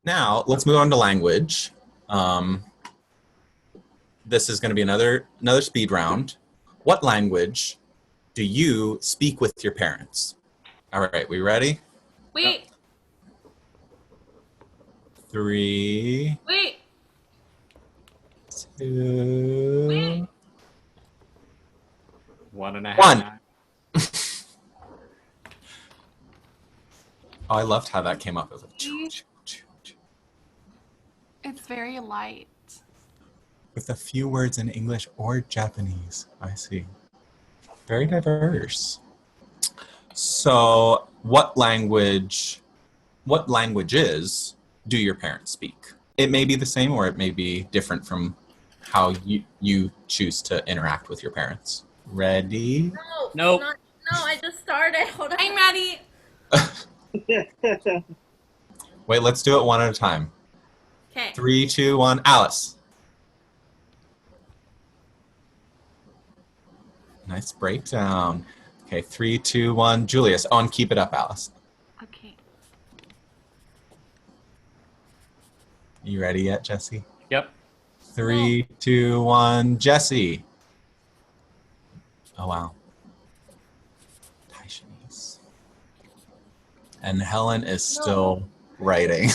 Now, let's move on to language. This is going to be another speed round. What language do you speak with your parents? All right, we ready? Wait. 3, Wait. 2, Wait. 1.5. 1. Oh, I loved how that came up. It was like, choo, choo, choo, choo. It's very light. With a few words in English or Japanese. I see. Very diverse. So, what languages do your parents speak? It may be the same or it may be different from how you choose to interact with your parents. Ready? No. Nope. No, I just started. Hold on. I'm ready. Wait, let's do it one at a time. Okay. 3, 2, 1. Alice. Nice breakdown. Okay, 3, 2, 1. Julius. Oh, and keep it up, Alice. Okay. You ready yet, Jesse? Yep. 3, 2, 1. Jesse. Oh, wow. Taishanese. And Helen is still writing.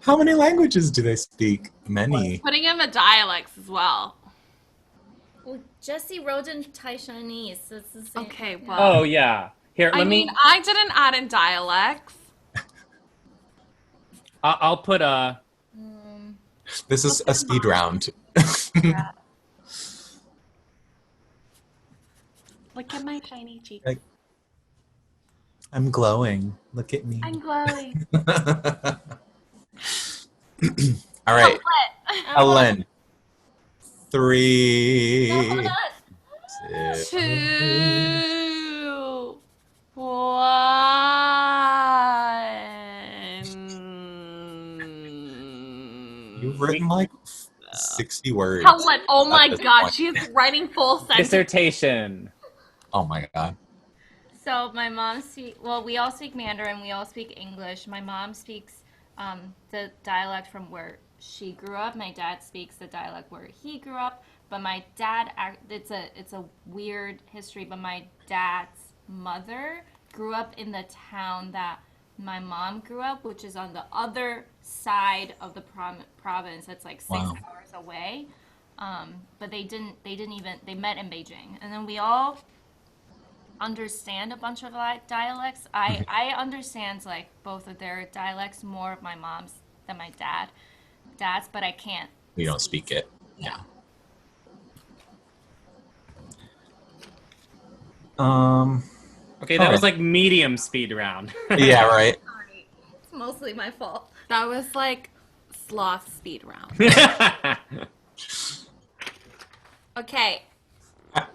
How many languages do they speak? Many. Putting in the dialects as well. Well, Jesse wrote in Taishanese, so it's the same. Okay, Yeah. well. Oh, yeah. Here, I let mean, me... I didn't add in dialects. I'll put a... This is a speed round. Yeah. Look at my shiny cheek. I'm glowing. Look at me. I'm glowing. All right. Helen. No, hold 3, on. 2, 1. You've written like 60 words. Helen, oh my this god, point. she's writing full sentences. dissertation. Oh my god. So my mom we all speak Mandarin, we all speak English. My mom speaks the dialect from where she grew up. My dad speaks the dialect where he grew up. But my dad, it's a weird history, but my dad's mother grew up in the town that my mom grew up, which is on the other side of the province. That's like 6 Wow. hours away. But they met in Beijing. And then we all understand a bunch of dialects. I understand like both of their dialects, more of my mom's than my dad's, but I can't. We don't speak it. Yeah. Okay, that was like medium speed round. Yeah, right. Sorry. It's mostly my fault. That was like sloth speed round. Okay.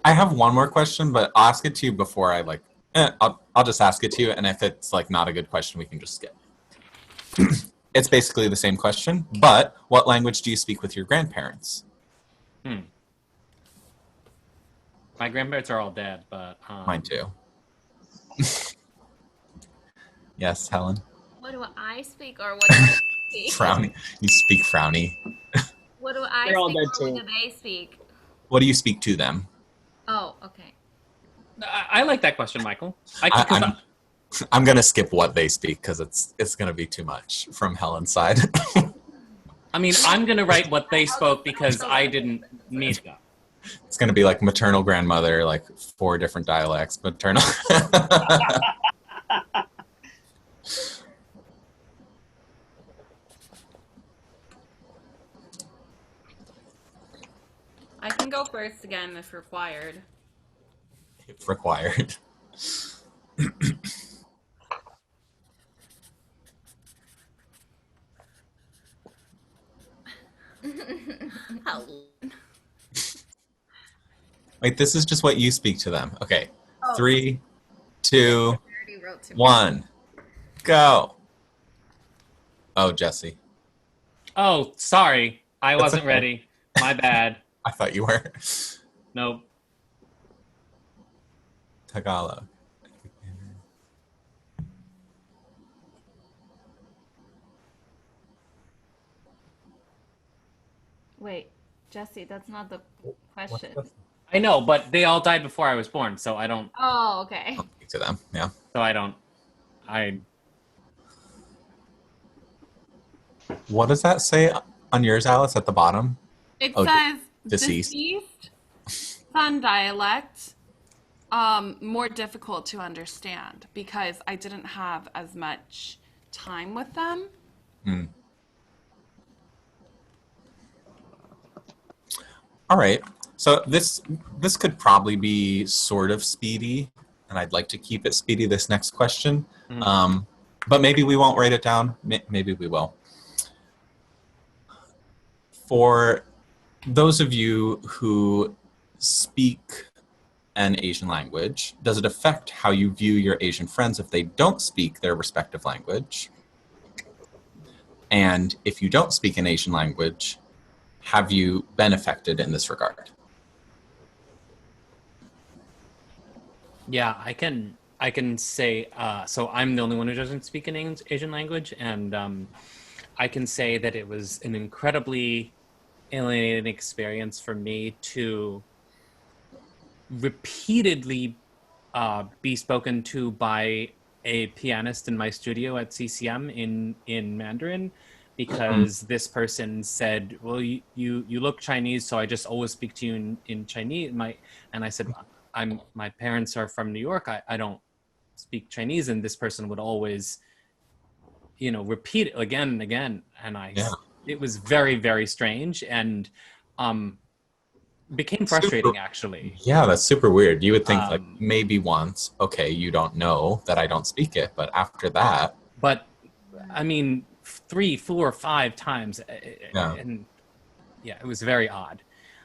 I have one more question, but I'll ask it to you before I like. I'll just ask it to you, and if it's like not a good question, we can just skip. It's basically the same question, but what language do you speak with your grandparents? My grandparents are all dead, but... Mine too. Yes, Helen? What do I speak or what do I speak? Frowny. You speak frowny. What do I They're all speak dead or what too. do they speak? What do you speak to them? Oh, okay. I like that question, Michael. I'm gonna skip what they speak because it's gonna be too much from Helen's side. I mean, I'm going to write what they spoke because I didn't meet them. It's gonna be like maternal grandmother, like 4 different dialects. Maternal. I can go first again if required. If required. Wait, this is just what you speak to them. Okay. 3, 2, I already wrote to 1. Go. Oh, Jesse. Oh, sorry. I That's wasn't okay. ready. My bad. I thought you were. Nope. Tagalog. Wait, Jesse, that's not the What's question. this? I know, but they all died before I was born, so I don't. Oh, okay. I'll speak to them. Yeah. So I don't. I. What does that say on yours, Alice, at the bottom? It Oh, says deceased. deceased Sun dialect, more difficult to understand because I didn't have as much time with them. Hmm. All right. So this could probably be sort of speedy, and I'd like to keep it speedy. This next question, Mhm. but maybe we won't write it down. Maybe we will. For those of you who speak an Asian language, does it affect how you view your Asian friends if they don't speak their respective language? And if you don't speak an Asian language, have you been affected in this regard? Yeah, I can. I can say. So I'm the only one who doesn't speak an Asian language, and I can say that it was an incredibly alienating experience for me to repeatedly be spoken to by a pianist in my studio at CCM in Mandarin, because this person said, "Well, you look Chinese, so I just always speak to you in Chinese." And I said, my parents are from New York. I don't speak Chinese," and this person would always, repeat it again and again, and Yeah. it was very, very strange, and became Super. frustrating, actually. Yeah, that's super weird. You would think like Um, maybe once, okay, you don't know that I don't speak it, but after that, but I mean, 3, 4, 5 times, yeah. and yeah, it was very odd.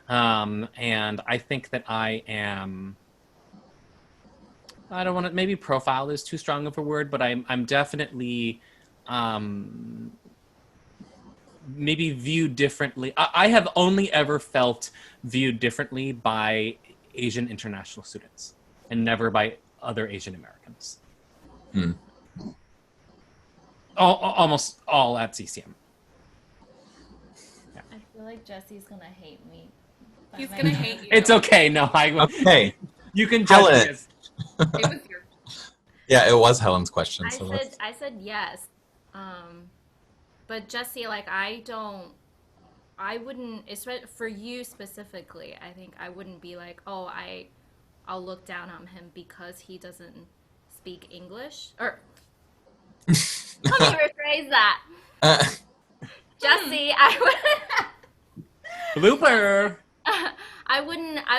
And I think that I am. I don't want to. Maybe profile is too strong of a word, but I'm definitely um, maybe viewed differently. I have only ever felt viewed differently by Asian international students, and never by other Asian Americans. Hmm. Almost all at CCM. I feel like Jesse's gonna hate me. by He's my gonna answer. hate you. It's okay. No, Okay, you can judge Helen. me as. It was your. Yeah, it was Helen's question. I So said let's. I said yes. But Jesse, like I wouldn't, especially for you specifically, I think I wouldn't be like, oh, I'll look down on him because he doesn't speak English. Or let me rephrase that. Jesse, Blooper. I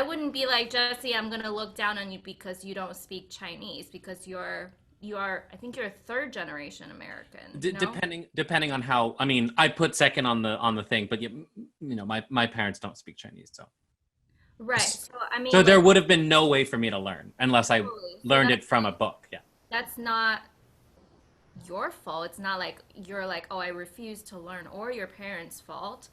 wouldn't be like, Jesse, I'm gonna look down on you because you don't speak Chinese, because you are, I think you're a third generation American. No? Depending on how. I mean, I put second on the thing, but my parents don't speak Chinese, so Right. So I mean, there like, would have been no way for me to learn unless I totally. So learned it from a book. Yeah. that's not your fault. It's not like you're like, oh, I refuse to learn, or your parents' fault.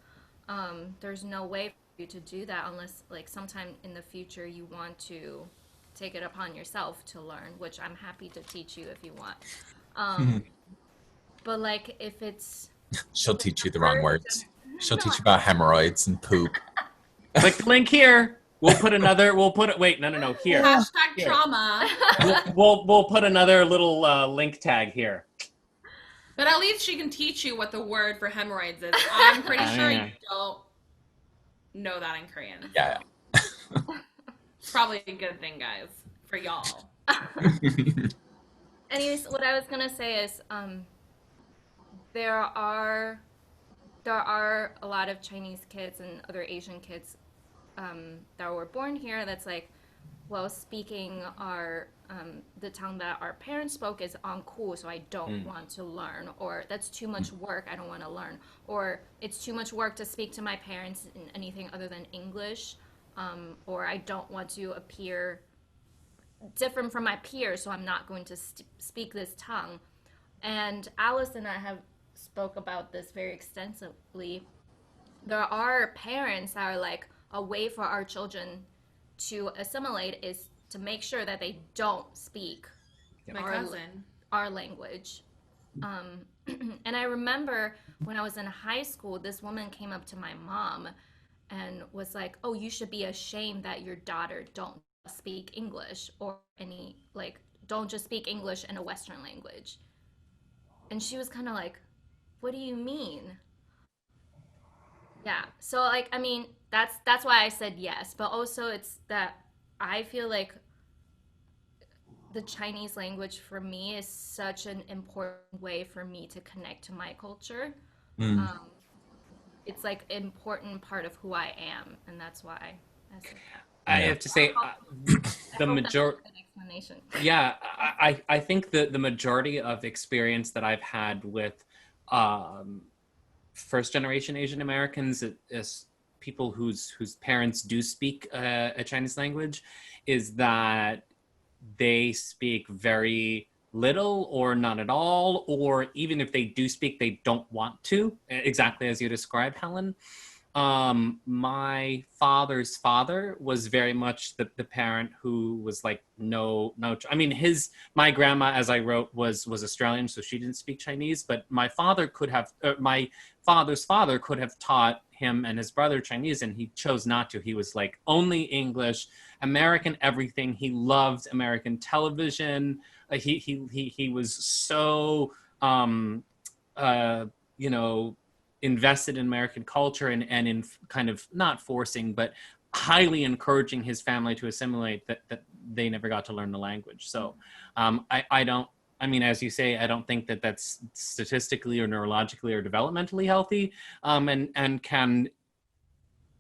There's no way for you to do that unless, like, sometime in the future you want to take it upon yourself to learn, which I'm happy to teach you if you want. But like, if it's She'll teach you the wrong words. She'll no, teach you about hemorrhoids and poop. Click the link here. We'll put another. We'll put it. Wait, no. Here. Hashtag Here. trauma. We'll put another little link tag here. But at least she can teach you what the word for hemorrhoids is. I'm pretty sure Yeah. you don't know that in Korean. Yeah. It's probably a good thing, guys, for y'all. anyways, what I was gonna say is, there are a lot of Chinese kids and other Asian kids that were born here. That's like, well, speaking the tongue that our parents spoke is uncool, so I don't want to learn, or that's too much work, I don't want to learn, or it's too much work to speak to my parents in anything other than English, or I don't want to appear different from my peers, so I'm not going to speak this tongue. And Alice and I have spoke about this very extensively. There are parents that are like, a way for our children to assimilate is to make sure that they don't speak My our, cousin. our language. And I remember when I was in high school, this woman came up to my mom and was like, "Oh, you should be ashamed that your daughter don't speak English or any like don't just speak English in a Western language." And she was kind of like, "What do you mean?" Yeah. So like, I mean, that's why I said yes, but also it's that I feel like the Chinese language for me is such an important way for me to connect to my culture. Mm. Um, it's like an important part of who I am, and that's why I said that. I Yeah. have to say, I the hope that's a major good explanation. yeah, I think that the majority of experience that I've had with um, first generation Asian Americans is people whose parents do speak a Chinese language, is that they speak very little or not at all, or even if they do speak, they don't want to, exactly as you described, Helen. My father's father was very much the parent who was like, no. I mean, my grandma, as I wrote, was Australian, so she didn't speak Chinese, but my father's father could have taught him and his brother Chinese, and he chose not to. He was like, only English, American everything. He loved American television. He was so, uh, you know, invested in American culture, and in kind of not forcing, but highly encouraging his family to assimilate, that they never got to learn the language. So I don't, I mean, as you say, I don't think that that's statistically or neurologically or developmentally healthy, and can,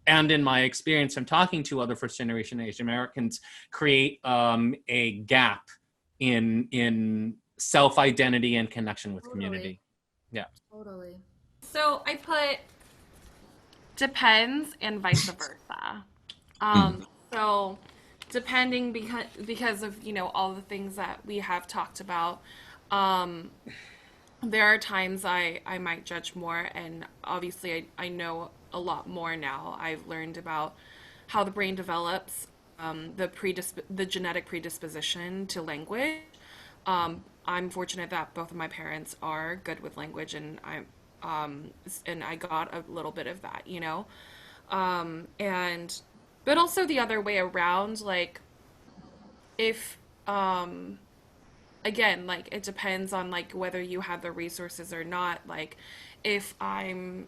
and in my experience from talking to other first generation Asian Americans, create a gap in self-identity and connection with Totally. community. Yeah. Totally. So I put depends and vice versa. Mm. So depending because of all the things that we have talked about, um, there are times I might judge more, and obviously I know a lot more now. I've learned about how the brain develops, the genetic predisposition to language. I'm fortunate that both of my parents are good with language, and I got a little bit of that. And but also the other way around, like if again, like it depends on like whether you have the resources or not. Like if I'm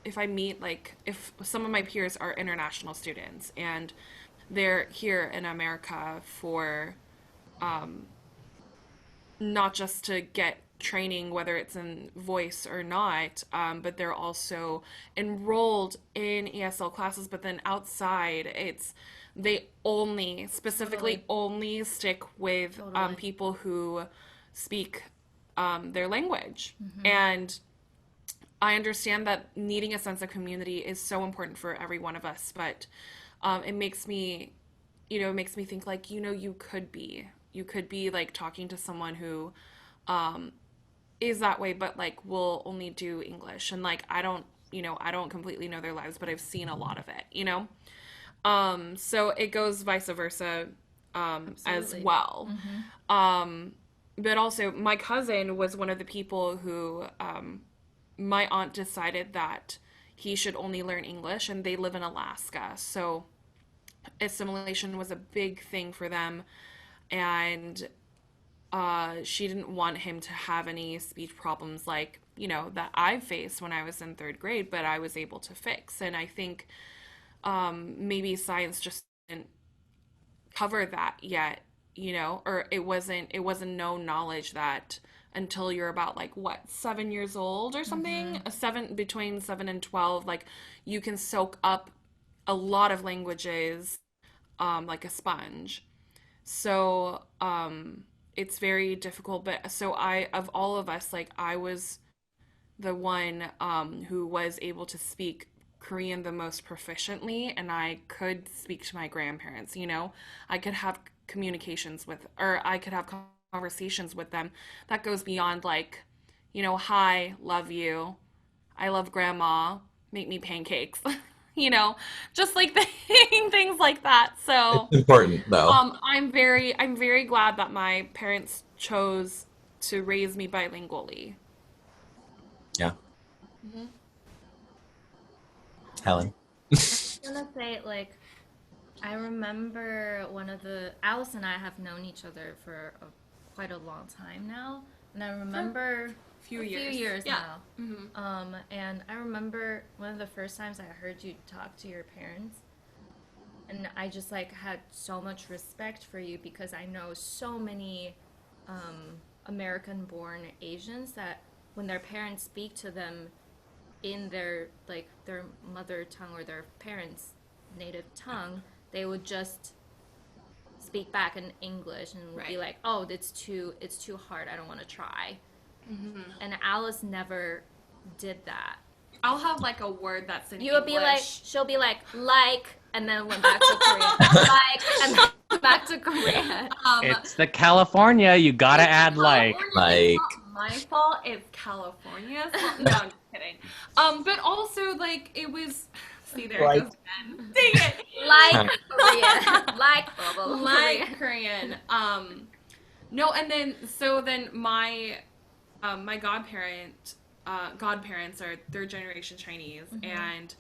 if I meet, like if some of my peers are international students and they're here in America for not just to get training, whether it's in voice or not, but they're also enrolled in ESL classes. But then outside, they only specifically only stick with Totally. people who speak their language. And I understand that needing a sense of community is so important for every one of us, but it makes me, it makes me think like, you could be like talking to someone who is that way, but like will only do English. And like, I don't completely know their lives, but I've seen a lot of it. So it goes vice versa as Absolutely. well. But also, my cousin was one of the people who my aunt decided that he should only learn English, and they live in Alaska. So assimilation was a big thing for them, and she didn't want him to have any speech problems like, that I faced when I was in third grade, but I was able to fix. And I think maybe science just didn't cover that yet, or it wasn't known knowledge that until you're about like what 7 years old or something, between 7 and 12, like you can soak up a lot of languages like a sponge. So it's very difficult. But so of all of us, like I was the one who was able to speak Korean the most proficiently, and I could speak to my grandparents. I could have communications with, or I could have conversations with them that goes beyond like, hi, love you, I love grandma, make me pancakes, you know, just like things like that. It's So important though. I'm very glad that my parents chose to raise me bilingually. Yeah. Helen. I want to say, like, I remember Alice and I have known each other for quite a long time now. And I remember A few a years. few years Yeah. now. And I remember one of the first times I heard you talk to your parents. And I just, like, had so much respect for you because I know so many American-born Asians that when their parents speak to them in their mother tongue or their parents' native tongue, they would just speak back in English and be Right. like, "Oh, it's too hard. I don't want to try." And Alice never did that. I'll have like a word that's in You would be like, English. she'll be like, and then went back to Korean, and then went back to Korean. It's the California. You gotta add like. California, it's not my fault. It's California's fault. No, I'm just kidding. But also like it was. See, there it goes again. Dang it. Like Korean, like Korean. No, and then my my godparents are third generation Chinese and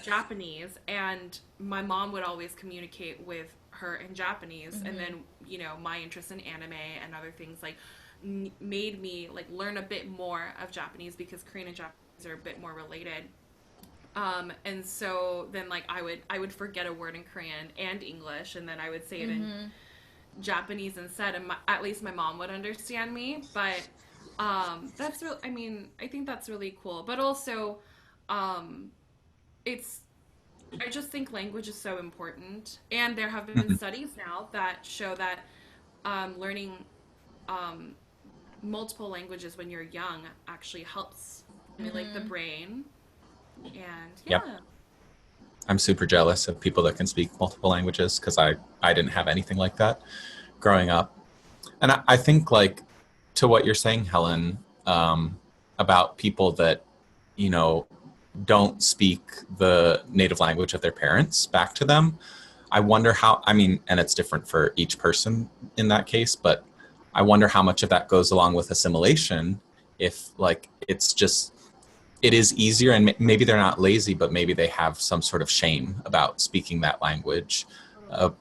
Japanese, and my mom would always communicate with her in Japanese, and then my interest in anime and other things like made me like learn a bit more of Japanese because Korean and Japanese are a bit more related. And so then like I would forget a word in Korean and English, and then I would say it in Japanese instead, and at least my mom would understand me. But that's really, I mean, I think that's really cool. But also, I just think language is so important, and there have been studies now that show that learning multiple languages when you're young actually helps stimulate the brain. And yeah. Yep. I'm super jealous of people that can speak multiple languages because I didn't have anything like that growing up. And I think like to what you're saying, Helen, about people that, don't speak the native language of their parents back to them. I wonder how, I mean, and it's different for each person in that case, but I wonder how much of that goes along with assimilation if like it is easier, and maybe they're not lazy, but maybe they have some sort of shame about speaking that language,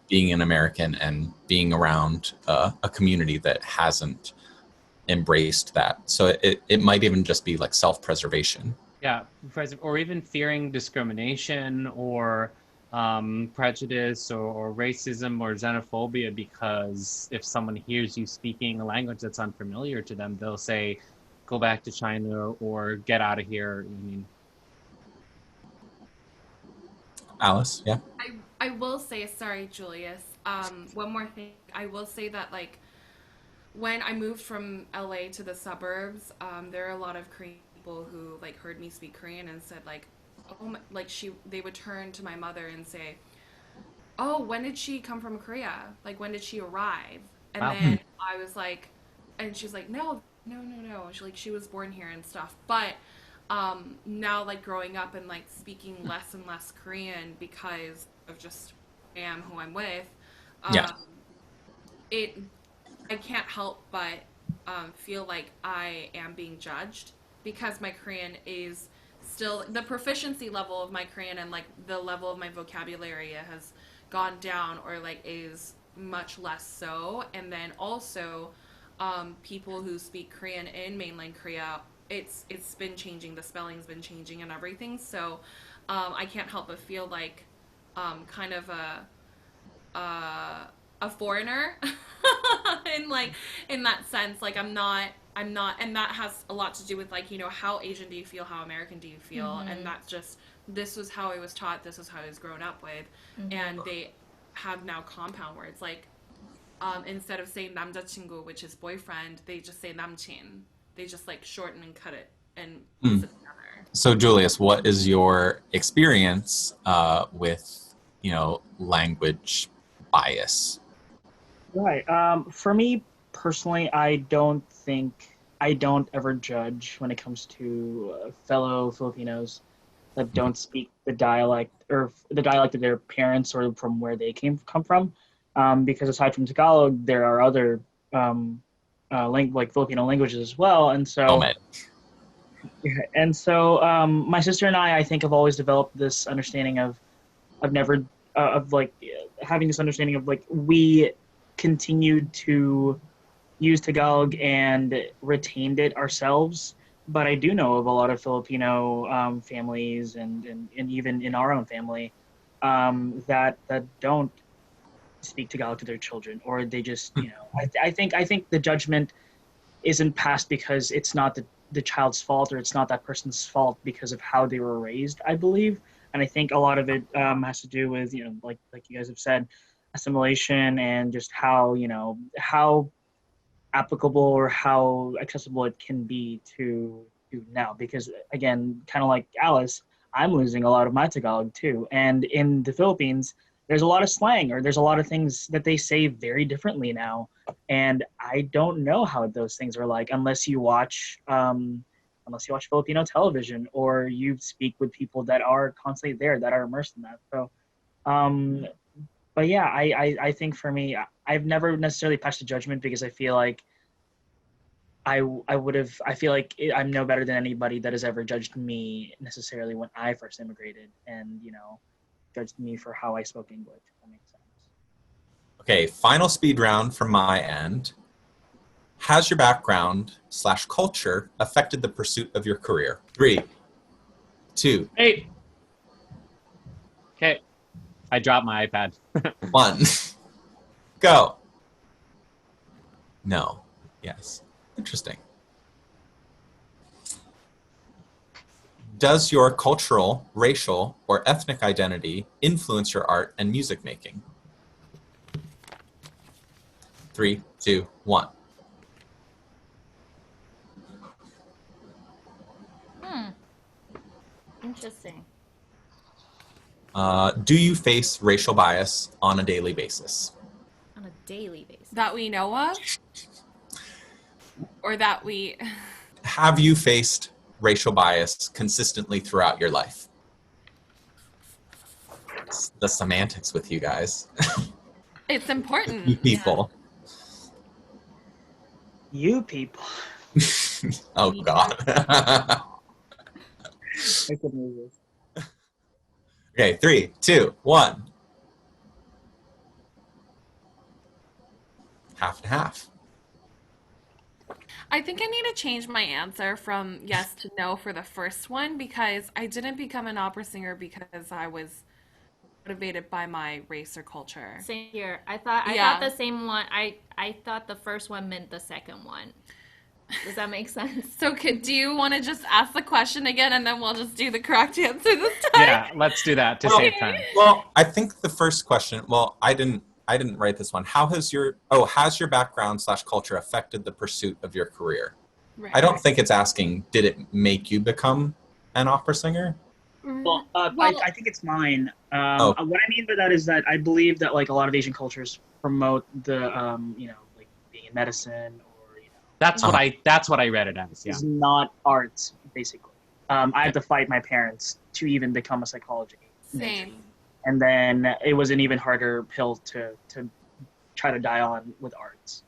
being an American and being around a community that hasn't embraced that. So it might even just be like self-preservation. Yeah, or even fearing discrimination or prejudice or racism or xenophobia, because if someone hears you speaking a language that's unfamiliar to them, they'll say, go back to China or get out of here. I mean, Alice, yeah? I will say, sorry, Julius, one more thing. I will say that, like, when I moved from LA to the suburbs, there are a lot of Korean people who, like, heard me speak Korean and said, like, oh my, like, they would turn to my mother and say, oh, when did she come from Korea? Like, when did she arrive? And Wow. then I was like, and she's like, no. She was born here and stuff. But now, like, growing up and, like, speaking less and less Korean because of just am who I'm with, I can't help but feel like I am being judged because my Korean is still, the proficiency level of my Korean and, like, the level of my vocabulary has gone down, or, like, is much less so. And then also people who speak Korean in mainland Korea, it's been changing, the spelling's been changing and everything. So I can't help but feel like kind of a foreigner in that sense. Like I'm not, and that has a lot to do with, like, how Asian do you feel, how American do you feel, and that's just, this was how I was taught, this was how I was grown up with, and they have now compound words, like instead of saying 남자친구, which is boyfriend, they just say 남친. They just, like, shorten and cut it and piece it together. So Julius, what is your experience with, language bias? Right. For me personally, I don't ever judge when it comes to fellow Filipinos that don't speak the dialect or the dialect of their parents or from where they come from. Because aside from Tagalog, there are other like Filipino languages as well, and Oh so man. my sister and I think have always developed this understanding of never of like having this understanding of like we continued to use Tagalog and retained it ourselves. But I do know of a lot of Filipino families and even in our own family that don't speak Tagalog to their children, or they just I think the judgment isn't passed because it's not the child's fault, or it's not that person's fault because of how they were raised, I believe. And I think a lot of it has to do with like you guys have said, assimilation, and just how applicable or how accessible it can be to now. Because again, kind of like Alice, I'm losing a lot of my Tagalog too. And in the Philippines, there's a lot of slang, or there's a lot of things that they say very differently now. And I don't know how those things are like unless you watch Filipino television, or you speak with people that are constantly there, that are immersed in that. So um, but yeah, I think for me, I've never necessarily passed a judgment, because I feel like I feel like I'm no better than anybody that has ever judged me necessarily when I first immigrated, and judged me for how I spoke English. If that makes sense. Okay, final speed round from my end. Has your background/culture affected the pursuit of your career? 3, 2, Hey. Okay. I dropped my iPad. 1. Go. No. Yes. Interesting. Does your cultural, racial, or ethnic identity influence your art and music making? 3, 2, 1. Interesting. Do you face racial bias on a daily basis? On a daily basis. That we know of? Or that we... Have you faced racial bias consistently throughout your life? It's the semantics with you guys. It's important. You people. You people. Oh, God. I could move this. Okay, 3, 2, 1. Half and half. I think I need to change my answer from yes to no for the first one, because I didn't become an opera singer because I was motivated by my race or culture. Same here. I thought Yeah. the same one. I thought the first one meant the second one. Does that make sense? So do you want to just ask the question again, and then we'll just do the correct answer this time? Yeah, let's do that to save time. Well, I think the first question, well, I didn't write this one. Has your background/culture affected the pursuit of your career? Right. I don't think it's asking, did it make you become an opera singer? Well, Well, I think it's mine. Oh. What I mean by that is that I believe that like a lot of Asian cultures promote the like being in medicine, or That's what I read it as. Yeah. is not arts basically. I had to fight my parents to even become a psychology major. same. And then it was an even harder pill to try to die on with arts.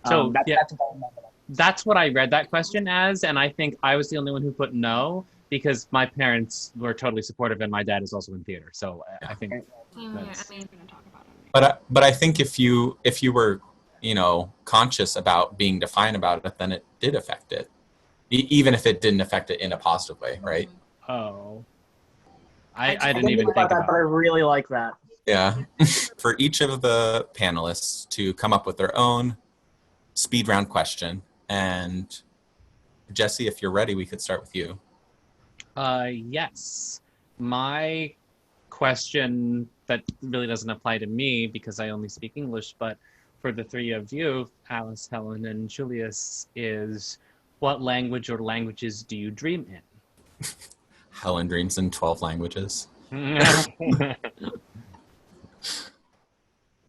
So, yeah. That's about my level. That's what I read that question as, and I think I was the only one who put no, because my parents were totally supportive, and my dad is also in theater. So I think that's... I mean, But I think if you were, conscious about being defiant about it, then it did affect it. Even if it didn't affect it in a positive way, right? Oh. I I didn't even think that, about but I it. really like that. Yeah. For each of the panelists to come up with their own speed round question. And Jesse, if you're ready, we could start with you. Yes. My question that really doesn't apply to me because I only speak English, but for the three of you, Alice, Helen, and Julius, is what language or languages do you dream in? Helen dreams in 12 languages. All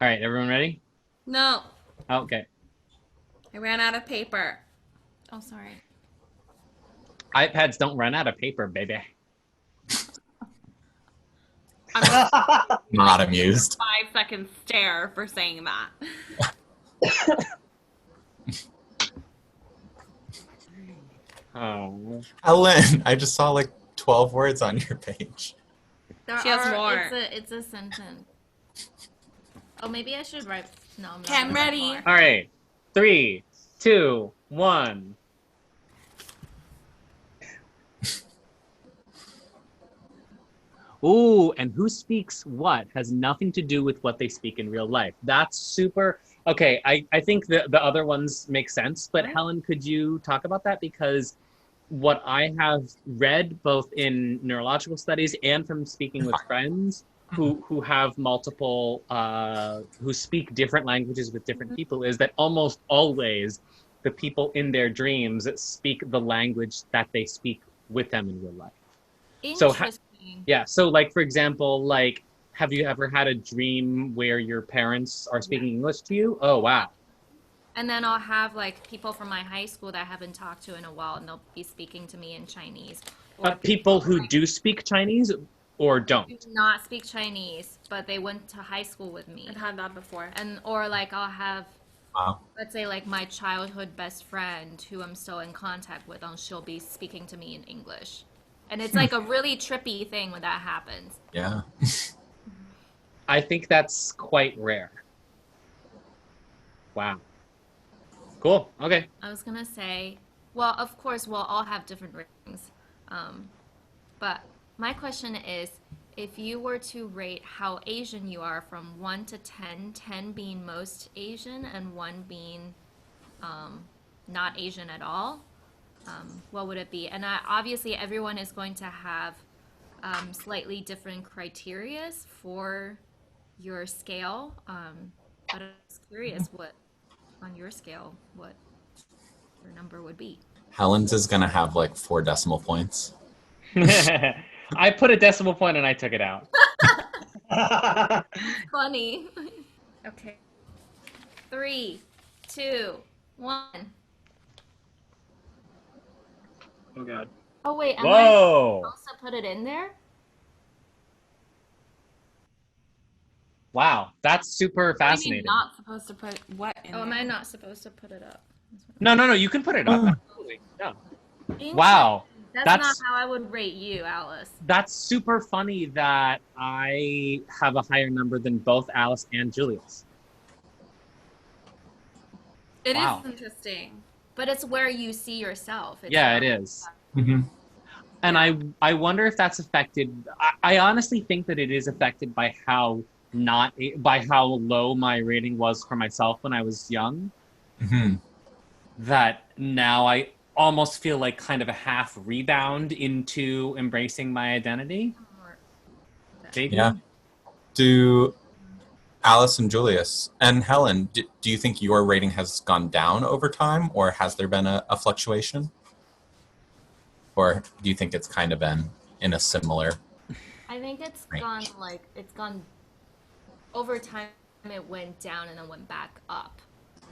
right, everyone ready? No, Okay. I ran out of paper. Oh, sorry. iPads don't run out of paper, baby. I'm Not amused. 5 second stare for saying that. Oh. Helen, I just saw like 12 words on your page. She has more. It's a sentence. Oh, maybe I should write. No, I'm not. Okay, I'm gonna write ready. more. All right. 3, 2, 1. Ooh, and who speaks what has nothing to do with what they speak in real life. That's super. Okay, I think the other ones make sense, but Helen, could you talk about that? Because what I have read both in neurological studies and from speaking with friends who have multiple, who speak different languages with different people is that almost always the people in their dreams speak the language that they speak with them in real life. So Interesting. yeah, so like for example, like have you ever had a dream where your parents are speaking English to you? Oh wow. And then I'll have like people from my high school that I haven't talked to in a while, and they'll be speaking to me in Chinese. Or People who do speak Chinese or don't. do not speak Chinese, but they went to high school with me. I've had that before. And or like I'll have, Wow. let's say like my childhood best friend who I'm still in contact with, and she'll be speaking to me in English. And it's like a really trippy thing when that happens. Yeah. I think that's quite rare. Wow. Cool. Okay. I was gonna say, well, of course, we'll all have different ratings. But my question is, if you were to rate how Asian you are from 1 to 10, 10 being most Asian and 1 being not Asian at all, what would it be? And obviously, everyone is going to have slightly different criteria for your scale. But I was curious what, on your scale, what your number would be. Helen's is gonna have like 4 decimal points. I put a decimal point and I took it out. Funny. Okay. 3, 2, 1. Oh god. Oh wait, am I Whoa. supposed to put it in there? Wow. That's super What do you mean fascinating. not supposed to put what in Oh, am there? I not supposed to put it up? No, you can put it up. Absolutely. Yeah. Wow. That's That's- not how I would rate you, Alice. That's super funny that I have a higher number than both Alice and Julius. It is Wow. interesting. But it's where you see yourself. It's Yeah, not- it is. Mm-hmm. And I wonder if that's affected. I honestly think that it is affected by how by how low my rating was for myself when I was young. Mm-hmm. That now I almost feel like kind of a half rebound into embracing my identity. Maybe? Yeah. Do Alice and Julius and Helen, do you think your rating has gone down over time, or has there been a fluctuation? Or do you think it's kind of been in a similar? I think it's Range. gone over time. It went down and then went back up.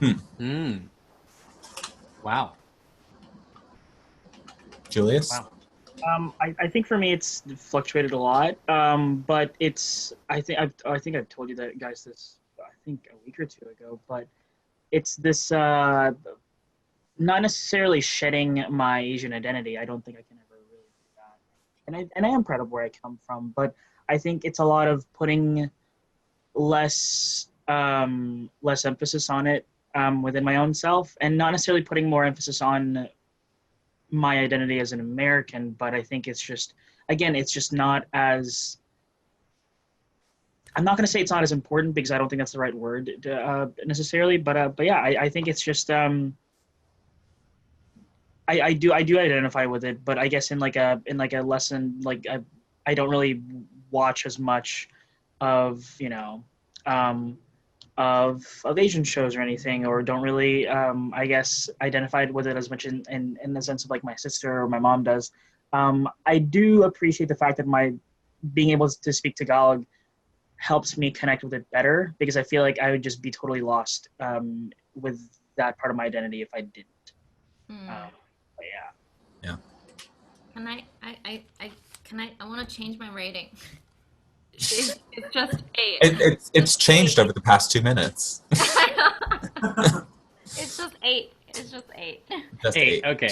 Mm. Wow. Julius? Wow. I think for me it's fluctuated a lot. But it's I think I've told you that, guys, this I think a week or two ago. But it's this not necessarily shedding my Asian identity. I don't think I can ever really do that. And I am proud of where I come from. But I think it's a lot of putting less emphasis on it within my own self, and not necessarily putting more emphasis on my identity as an American. But I think it's just, again, it's just not as, I'm not going to say it's not as important, because I don't think that's the right word necessarily. But yeah, I think it's just I do identify with it, but I guess in like a lesson, like I don't really watch as much of of Asian shows or anything, or don't really I guess identified with it as much in the sense of like my sister or my mom does. I do appreciate the fact that my being able to speak Tagalog helps me connect with it better, because I feel like I would just be totally lost with that part of my identity if I didn't. But yeah. Can I want to change my rating. It's just 8. It's changed over the past 2 minutes. It's just 8. It's just 8. Just 8. 8. Okay.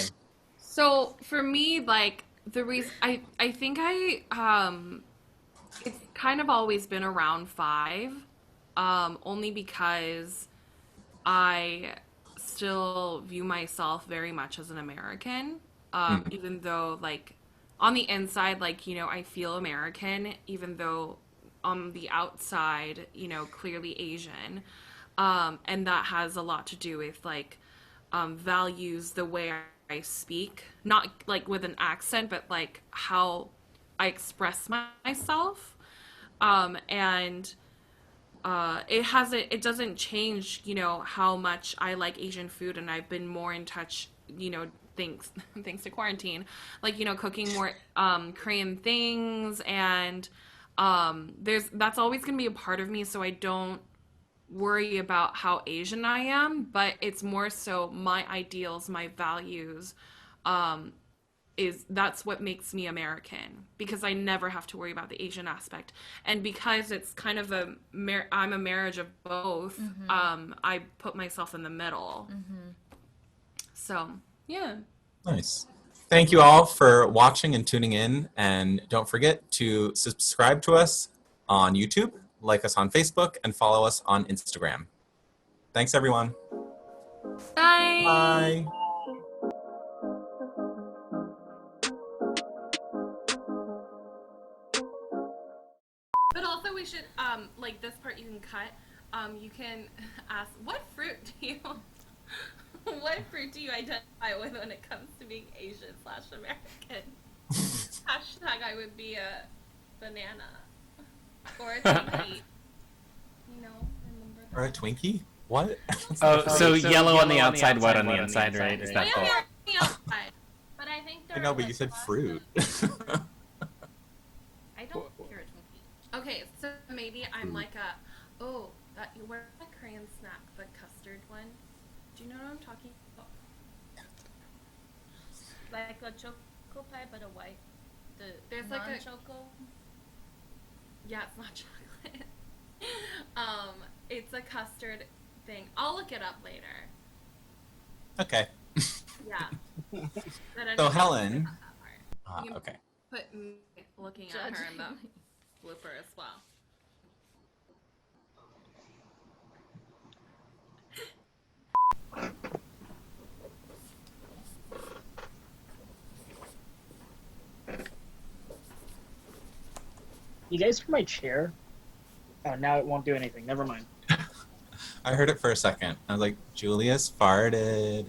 So for me, like the reason I think it's kind of always been around 5, only because I still view myself very much as an American, even though like on the inside, like I feel American, even though on the outside, clearly Asian, and that has a lot to do with like values the way I speak, not like with an accent, but like how I express myself. And it doesn't change, how much I like Asian food, and I've been more in touch, thanks to quarantine, like, cooking more Korean things, and that's always going to be a part of me, so I don't worry about how Asian I am, but it's more so my ideals, my values, that's what makes me American, because I never have to worry about the Asian aspect. And because it's kind of I'm a marriage of both, I put myself in the middle. So, yeah. Nice. Thank you all for watching and tuning in. And don't forget to subscribe to us on YouTube, like us on Facebook, and follow us on Instagram. Thanks, everyone. Bye. Bye. But also we should, like this part you can cut. You can ask, what fruit do you identify with when it comes to being Asian/American? Hashtag I would be a banana. Or a Twinkie. Remember that? Or a Twinkie? What? Oh, so yellow on the outside, white on the inside, right? Is that Yeah, the... yeah, on the outside. But I think I there know, are but you said less fruit. I don't hear a Twinkie. Okay, so maybe I'm like where's that Korean snack, the custard one? Do you know what I'm talking about? Like a choco pie, but a white. There's like a non-choco. Yeah, it's not chocolate. It's a custard thing. I'll look it up later. Okay. Yeah. So Helen. You can Okay. put me looking at her in the blooper as well. You guys for my chair? Oh, now it won't do anything. Never mind. I heard it for a second. I was like, Julius farted.